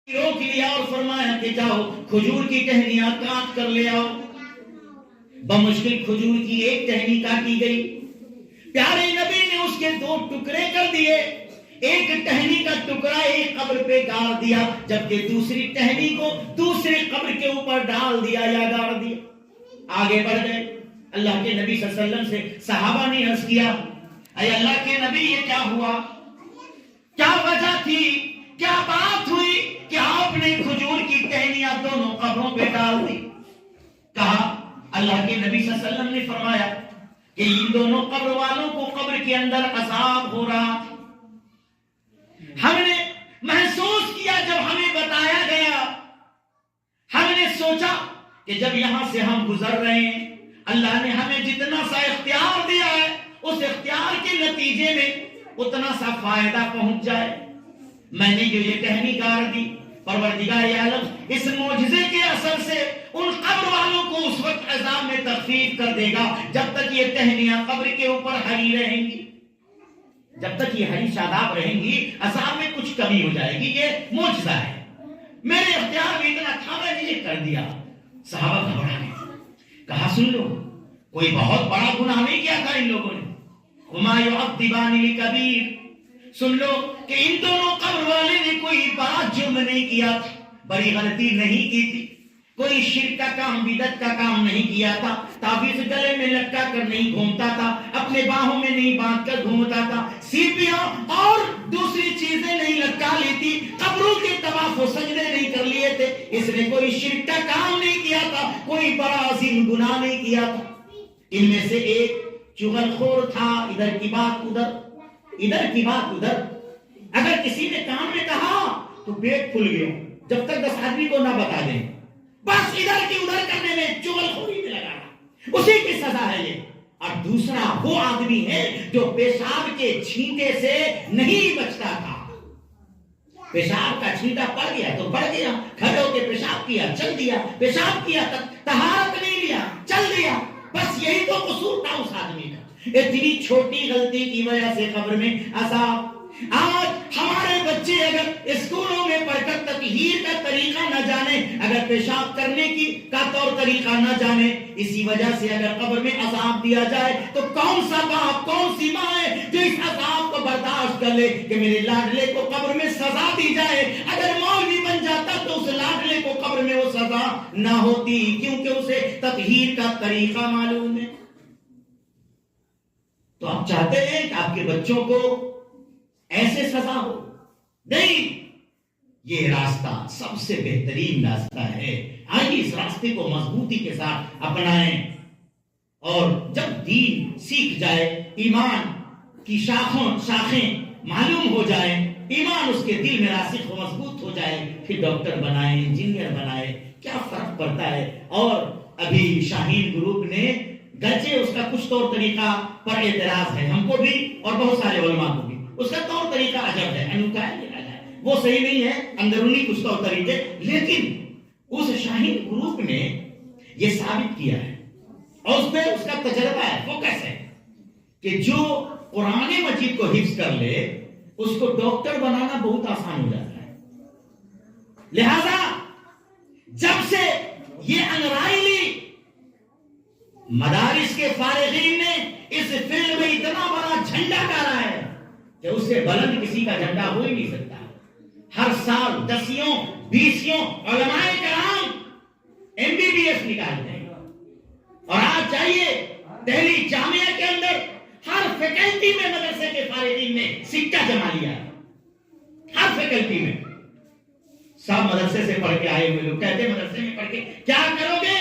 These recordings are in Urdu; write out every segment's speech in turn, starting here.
روک لیا اور فرمایا کہ جاؤ کھجور کی ٹہنیاں کاٹ کر لے آؤ۔ بمشکل کھجور کی ایک ٹہنی کاٹی گئی، پیارے نبی نے اس کے 2 ٹکڑے کر دیے، ایک ٹہنی کا ٹکڑا ایک قبر پہ گاڑ دیا، جبکہ دوسری ٹہنی کو دوسرے قبر کے اوپر ڈال دیا یا گاڑ دیا۔ آگے بڑھ گئے، اللہ کے نبی صلی اللہ علیہ وسلم سے صحابہ نے عرض کیا، اے اللہ کے نبی یہ کیا ہوا، کیا وجہ تھی، کیا بات ہوئی کہ آپ نے کھجور کی ٹہنیاں دونوں قبروں پہ ڈال دی؟ کہا اللہ کے نبی صلی اللہ علیہ وسلم نے فرمایا کہ ان دونوں قبر والوں کو قبر کے اندر عذاب ہو رہا، ہم نے محسوس کیا جب ہمیں بتایا گیا، ہم نے سوچا کہ جب یہاں سے ہم گزر رہے ہیں اللہ نے ہمیں جتنا سا اختیار دیا ہے اس اختیار کے نتیجے میں اتنا سا فائدہ پہنچ جائے، میں نے جو یہ ٹہنی گاڑ دی، پروردگار عالم اس معجزے کے اثر سے ان قبر والوں کو اس وقت عذاب میں تخفیف کر دے گا جب تک یہ ٹہنیاں قبر کے اوپر ہری رہیں گی، جب تک یہ ہری شاداب رہیں گی عذاب میں کچھ کمی ہو جائے گی، یہ معجزہ ہے، میرے اختیار میں اتنا تھا میں نے یہ کر دیا۔ صحابہ گھبرا گئے، کہا سن لو کوئی بہت بڑا گناہ نہیں کیا تھا ان لوگوں نے، ہما یعذبان لکبیر، سن لو کہ ان دونوں قبر والے نے کوئی بڑا جرم نہیں کیا تھا، بڑی غلطی نہیں کی تھی، کوئی شرک کا کام بدعت کا کام نہیں کیا تھا، تعویذ گلے میں لٹکا کر نہیں گھومتا تھا، اپنے باہوں میں نہیں باندھ کر گھومتا تھا، سیپیاں اور دوسری چیزیں نہیں لٹکا لی تھی، قبروں کے طواف و سجدے نہیں کر لیے تھے، اس نے کوئی شرک کا کام نہیں کیا تھا، کوئی بڑا عظیم گناہ نہیں کیا تھا۔ ان میں سے ایک چغل خور تھا، ادھر کی بات ادھر، ادھر کی بات ادھر، اگر کسی نے کام میں کہا تو پیٹ پھل گیا، جب تک 10 آدمی کو نہ بتا دیں، بس ادھر کی ادھر کرنے میں چغل خوری میں لگا رہا، اسی کی سزا ہے یہ۔ اور دوسرا وہ آدمی ہے جو پیشاب کے چھینٹے سے نہیں بچتا تھا، پیشاب کا چھینٹا پڑ گیا تو پڑ گیا، کھڑے ہو کے پیشاب کیا چل دیا، پیشاب کیا طہارت نہیں لیا چل دیا، بس یہی تو قصور تھا اس آدمی کا، اتنی چھوٹی غلطی کی وجہ سے قبر میں عذاب۔ آج ہمارے بچے اگر اسکولوں میں پڑھ کر تطہیر کا طریقہ نہ جانے، اگر پیشاب کرنے کی کا طور طریقہ نہ جانے، اسی وجہ سے اگر قبر میں عذاب دیا جائے تو کون سا باپ کون سی ماں ہے جو اس عذاب کو برداشت کر لے کہ میرے لاڈلے کو قبر میں سزا دی جائے؟ اگر مولوی بن جاتا تو اس لاڈلے کو قبر میں وہ سزا نہ ہوتی، کیونکہ اسے تطہیر کا طریقہ معلوم ہے۔ تو آپ چاہتے ہیں کہ آپ کے بچوں کو ایسے سزا ہو؟ نہیں، یہ راستہ سب سے بہترین راستہ ہے، آئیے اس راستے کو مضبوطی کے ساتھ اپنائیں، اور جب دین سیکھ جائے، ایمان کی شاخیں معلوم ہو جائیں، ایمان اس کے دل میں راسخ و مضبوط ہو جائے، پھر ڈاکٹر بنائے، انجینئر بنائے، کیا فرق پڑتا ہے۔ اور ابھی شاہین گروپ نے گرچہ اس کا کچھ طور طریقہ پر اعتراض ہے، ہم کو بھی اور بہت سارے علماء کو بھی، اس کا طور طریقہ عجب ہے، انوکھا ہے، وہ صحیح نہیں ہے، اندرونی کچھ طور طریقے، لیکن اس شاہین گروپ نے یہ ثابت کیا ہے اور اس پہ اس کا تجربہ ہے، وہ کیسے ہے کہ جو قرآن مجید کو حفظ کر لے اس کو ڈاکٹر بنانا بہت آسان ہو جاتا ہے، لہذا جب سے یہ انرائے لی، مدارس کے فارغین نے اس فیلڈ میں اتنا بڑا جھنڈا گاڑا ہے کہ اس سے بلند کسی کا جھنڈا ہو ہی نہیں سکتا۔ ہر سال 10 20 علماء کرام MBBS نکالتے ہیں، اور آج چاہیے دہلی جامعہ کے اندر ہر فیکلٹی میں مدرسے کے فارغین نے سکہ جما لیا ہے، ہر فیکلٹی میں سب مدرسے سے پڑھ کے آئے ہوئے لوگ کہتے ہیں مدرسے میں پڑھ کے کیا کرو گے؟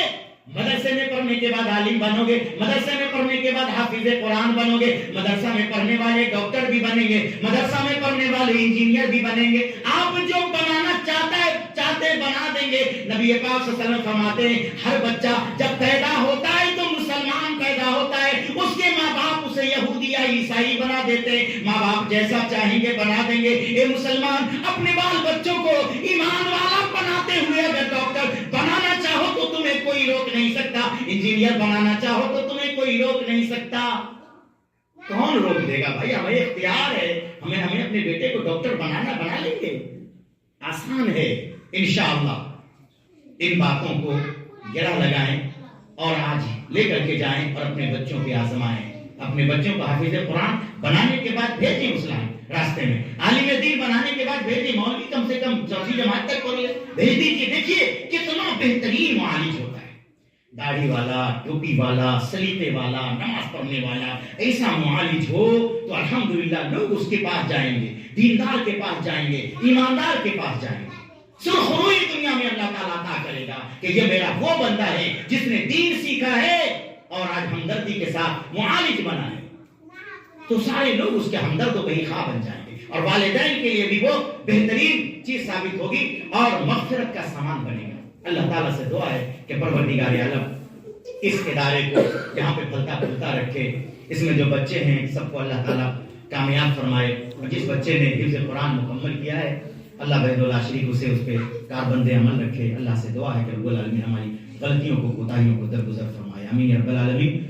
مدرسے میں پڑھنے کے بعد عالم بنو گے، مدرسے میں پڑھنے کے بعد حافظ قرآن بنو گے، مدرسہ میں پڑھنے والے ڈاکٹر بھی بنیں گے، مدرسہ میں پڑھنے والے انجینئر بھی بنیں گے، آپ جو بنانا چاہتے بنا دیں گے۔ نبی پاک صلی اللہ علیہ وسلم فرماتے ہیں ہر بچہ جب پیدا ہوتا ہے تو مسلمان پیدا ہوتا ہے، اس کے ماں باپ اسے یہودی یا عیسائی بنا دیتے ہیں، ماں باپ جیسا چاہیں گے بنا دیں گے۔ اے مسلمان اپنے بال بچوں کو ایمان والا بناتے ہوئے اگر ڈاکٹر بنانا چاہو تو تمہیں کوئی روک نہیں سکتا، انجینئر بنانا چاہو تو تمہیں کوئی روک نہیں سکتا۔ کون روک دے گا بھائی؟ ہمیں اختیار ہے، ہمیں اپنے بیٹے کو ڈاکٹر بنا لیں گے، آسان ہے۔ انشاءاللہ ان باتوں کو گرہ لگائیں اور آج لے کر کے جائیں اور اپنے بچوں پہ آزمائیں. اپنے بچوں کو حافظ قرآن بنانے کے بعد بھیجیں اسلام راستے میں, عالم دین بنانے کے بعد بھیجیں, مولوی کم سے کم چوتھی جماعت تک پڑھ لے, بھیج دیجیے. دیکھیے کتنا بہترین معالج ہوتا ہے, داڑھی والا, ٹوپی والا, سلیقے والا, نماز پڑھنے والا. ایسا معالج ہو تو الحمدللہ لوگ اس کے پاس جائیں گے, دیندار کے پاس جائیں گے, ایماندار کے پاس جائیں گے. سرخروئی دنیا میں اللہ تعالیٰ عطا کرے گا کہ یہ میرا وہ بندہ ہے جس نے دین سیکھا ہے اور آج ہمدردی کے ساتھ معالج بنا ہے. تو سارے لوگ اس کے ہمدرد و بہی خواہ بن جائیں گے اور والدین کے لیے بھی وہ بہترین چیز ثابت ہوگی اور مغفرت کا سامان بنے گا. اللہ تعالیٰ سے دعا ہے کہ پروردگار عالم اس ادارے کو یہاں پہ پھلتا پھولتا رکھے. اس میں جو بچے ہیں سب کو اللہ تعالیٰ کامیاب فرمائے, اور جس بچے نے حفظ قرآن مکمل کیا ہے اللہ وحدہ لا شریک اسے اس پہ کاربند عمل رکھے. اللہ سے دعا ہے کہ رب العالمین ہماری غلطیوں کو, کوتاہیوں کو درگزر فرمائے. آمین یا رب العالمین.